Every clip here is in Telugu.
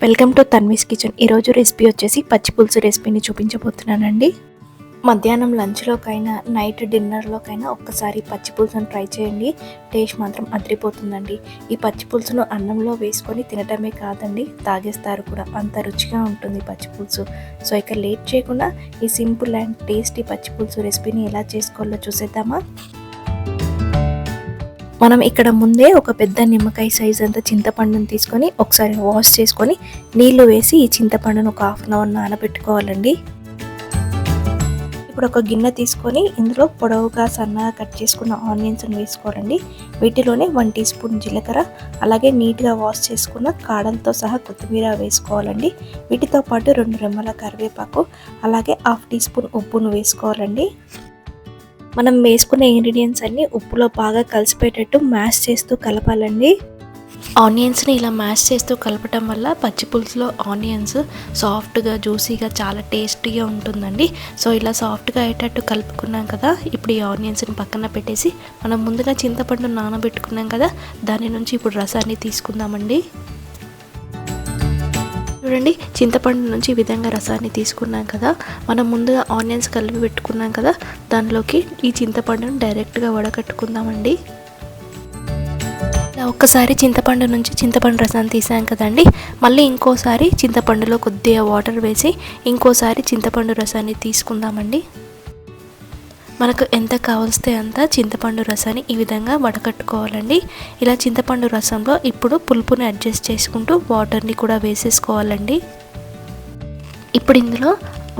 Welcome to Tanvi's kitchen. ఈరోజు రెసిపీ వచ్చేసి పచ్చి పులుసు రెసిపీని చూపించబోతున్నానండి. మధ్యాహ్నం లంచ్లోకైనా నైట్ డిన్నర్లోకైనా ఒక్కసారి పచ్చి పులుసును ట్రై చేయండి. టేస్ట్ మాత్రం అదిరిపోతుందండి. ఈ పచ్చి పులుసును అన్నంలో వేసుకొని తినటమే కాదండి, తాగేస్తారు కూడా. అంత రుచిగా ఉంటుంది పచ్చి పులుసు. సో ఇక లేట్ చేయకుండా ఈ సింపుల్ అండ్ టేస్టీ పచ్చి పులుసు రెసిపీని ఎలా చేసుకోవాలో చూసేద్దామా. మనం ఇక్కడ ముందే ఒక పెద్ద నిమ్మకాయ సైజ్ అంతా చింతపండును తీసుకొని ఒకసారి వాష్ చేసుకొని నీళ్లు వేసి ఈ చింతపండును ఒక హాఫ్ అన్ అవర్ నానబెట్టుకోవాలండి. ఇప్పుడు ఒక గిన్నె తీసుకొని ఇందులో పొడవుగా సన్నగా కట్ చేసుకున్న ఆనియన్స్ని వేసుకోవాలండి. వీటిలోనే 1 టీ స్పూన్ జీలకర్ర, అలాగే నీట్గా వాష్ చేసుకున్న కాడలతో సహా కొత్తిమీర వేసుకోవాలండి. వీటితో పాటు 2 రెమ్మల కరివేపాకు, అలాగే హాఫ్ టీ స్పూన్ ఉప్పును వేసుకోవాలండి. మనం వేసుకున్న ఇంగ్రీడియంట్స్ అన్నీ ఉప్పులో బాగా కలిసిపోయేటట్టు మ్యాష్ చేస్తూ కలపాలండి. ఆనియన్స్ని ఇలా మ్యాష్ చేస్తూ కలపటం వల్ల పచ్చి పులుసులో ఆనియన్స్ సాఫ్ట్గా జ్యూసీగా చాలా టేస్టీగా ఉంటుందండి. సో ఇలా సాఫ్ట్గా అయ్యేటట్టు కలుపుకున్నాం కదా. ఇప్పుడు ఈ ఆనియన్స్ని పక్కన పెట్టేసి మనం ముందుగా చింతపండు నానబెట్టుకున్నాం కదా, దాని నుంచి ఇప్పుడు రసాన్ని తీసుకుందామండి. చూడండి, చింతపండు నుంచి ఈ విధంగా రసాన్ని తీసుకున్నాం కదా. మనం ముందుగా ఆనియన్స్ కలిపి పెట్టుకున్నాం కదా, దానిలోకి ఈ చింతపండును డైరెక్ట్గా వడకట్టుకుందామండి. ఒక్కసారి చింతపండు నుంచి చింతపండు రసాన్ని తీసాం కదండి, మళ్ళీ ఇంకోసారి చింతపండులో కొద్దిగా వాటర్ వేసి ఇంకోసారి చింతపండు రసాన్ని తీసుకుందామండి. మనకు ఎంత కావలిస్తే అంత చింతపండు రసాన్ని ఈ విధంగా వడకట్టుకోవాలండి. ఇలా చింతపండు రసంలో ఇప్పుడు పులుపుని అడ్జస్ట్ చేసుకుంటూ వాటర్ని కూడా వేసేసుకోవాలండి. ఇప్పుడు ఇందులో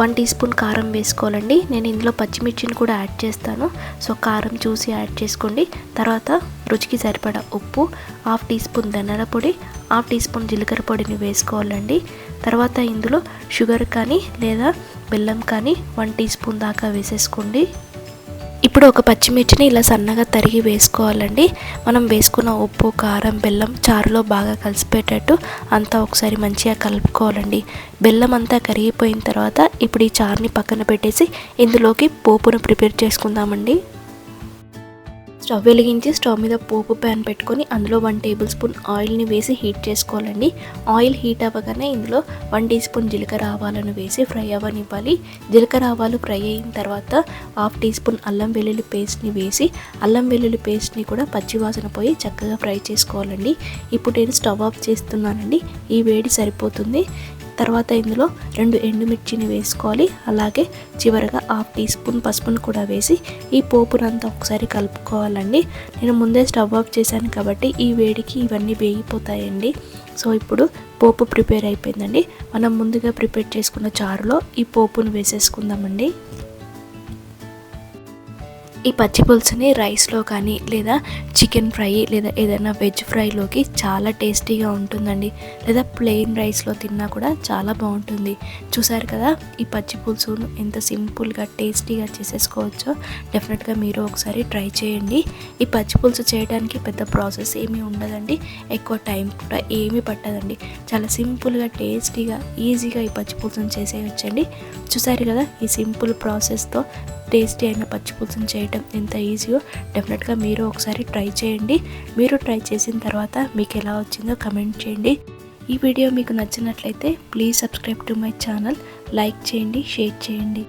1 టీ స్పూన్ కారం వేసుకోవాలండి. నేను ఇందులో పచ్చిమిర్చిని కూడా యాడ్ చేస్తాను. సో కారం చూసి యాడ్ చేసుకోండి. తర్వాత రుచికి సరిపడా ఉప్పు, హాఫ్ టీ స్పూన్ ధనియాల పొడి, హాఫ్ టీ స్పూన్ జీలకర్ర పొడిని వేసుకోవాలండి. తర్వాత ఇందులో షుగర్ కానీ లేదా బెల్లం కానీ 1 టీ స్పూన్ దాకా వేసేసుకోండి. ఇప్పుడు ఒక పచ్చిమిర్చిని ఇలా సన్నగా తరిగి వేసుకోవాలండి. మనం వేసుకున్న ఉప్పు, కారం, బెల్లం చారులో బాగా కలిసిపోయేటట్టు అంతా ఒకసారి మంచిగా కలుపుకోవాలండి. బెల్లం అంతా కరిగిపోయిన తర్వాత ఇప్పుడు ఈ చారుని పక్కన పెట్టేసి ఇందులోకి పోపును ప్రిపేర్ చేసుకుందామండి. స్టవ్ వెలిగించి స్టవ్ మీద పోపు ప్యాన్ పెట్టుకొని అందులో 1 టేబుల్ స్పూన్ ఆయిల్ని వేసి హీట్ చేసుకోవాలండి. ఆయిల్ హీట్ అవ్వగానే ఇందులో 1 టీ స్పూన్ జీలకర్ర ఆవాలను వేసి ఫ్రై అవ్వనివ్వాలి. జీలకర్ర ఆవాలు ఫ్రై అయిన తర్వాత హాఫ్ టీ స్పూన్ అల్లం వెల్లుల్లి పేస్ట్ని వేసి అల్లం వెల్లుల్లి పేస్ట్ని కూడా పచ్చివాసన పోయి చక్కగా ఫ్రై చేసుకోవాలండి. ఇప్పుడు నేను స్టవ్ ఆఫ్ చేస్తున్నానండి. ఈ వేడి సరిపోతుంది. తర్వాత ఇందులో 2 ఎండుమిర్చిని వేసుకోవాలి. అలాగే చివరగా హాఫ్ టీ స్పూన్ పసుపును కూడా వేసి ఈ పోపునంతా ఒకసారి కలుపుకోవాలండి. నేను ముందే స్టవ్ ఆఫ్ చేశాను కాబట్టి ఈ వేడికి ఇవన్నీ వేగిపోతాయండి. సో ఇప్పుడు పోపు ప్రిపేర్ అయిపోయిందండి. మనం ముందుగా ప్రిపేర్ చేసుకున్న చారులో ఈ పోపును వేసేసుకుందామండి. ఈ పచ్చి పులుసుని రైస్లో కానీ లేదా చికెన్ ఫ్రై లేదా ఏదైనా వెజ్ ఫ్రైలోకి చాలా టేస్టీగా ఉంటుందండి. లేదా ప్లెయిన్ రైస్లో తిన్నా కూడా చాలా బాగుంటుంది. చూసారు కదా ఈ పచ్చి పులుసును ఎంత సింపుల్గా టేస్టీగా చేసేసుకోవచ్చో. డెఫినెట్గా మీరు ఒకసారి ట్రై చేయండి. ఈ పచ్చి పులుసు చేయడానికి పెద్ద ప్రాసెస్ ఏమీ ఉండదండి, ఎక్కువ టైం కూడా ఏమీ పట్టదండి. చాలా సింపుల్గా టేస్టీగా ఈజీగా ఈ పచ్చి పులుసును చేసేయచ్చండి. చూసారు కదా ఈ సింపుల్ ప్రాసెస్తో టేస్టీ అయిన పచ్చి పులుసును చేయడం ఎంత ఈజీయో. డెఫినెట్గా మీరు ఒకసారి ట్రై చేయండి. మీరు ట్రై చేసిన తర్వాత మీకు ఎలా వచ్చిందో కమెంట్ చేయండి. ఈ వీడియో మీకు నచ్చినట్లయితే please subscribe to my channel. Like చేయండి, షేర్ చేయండి.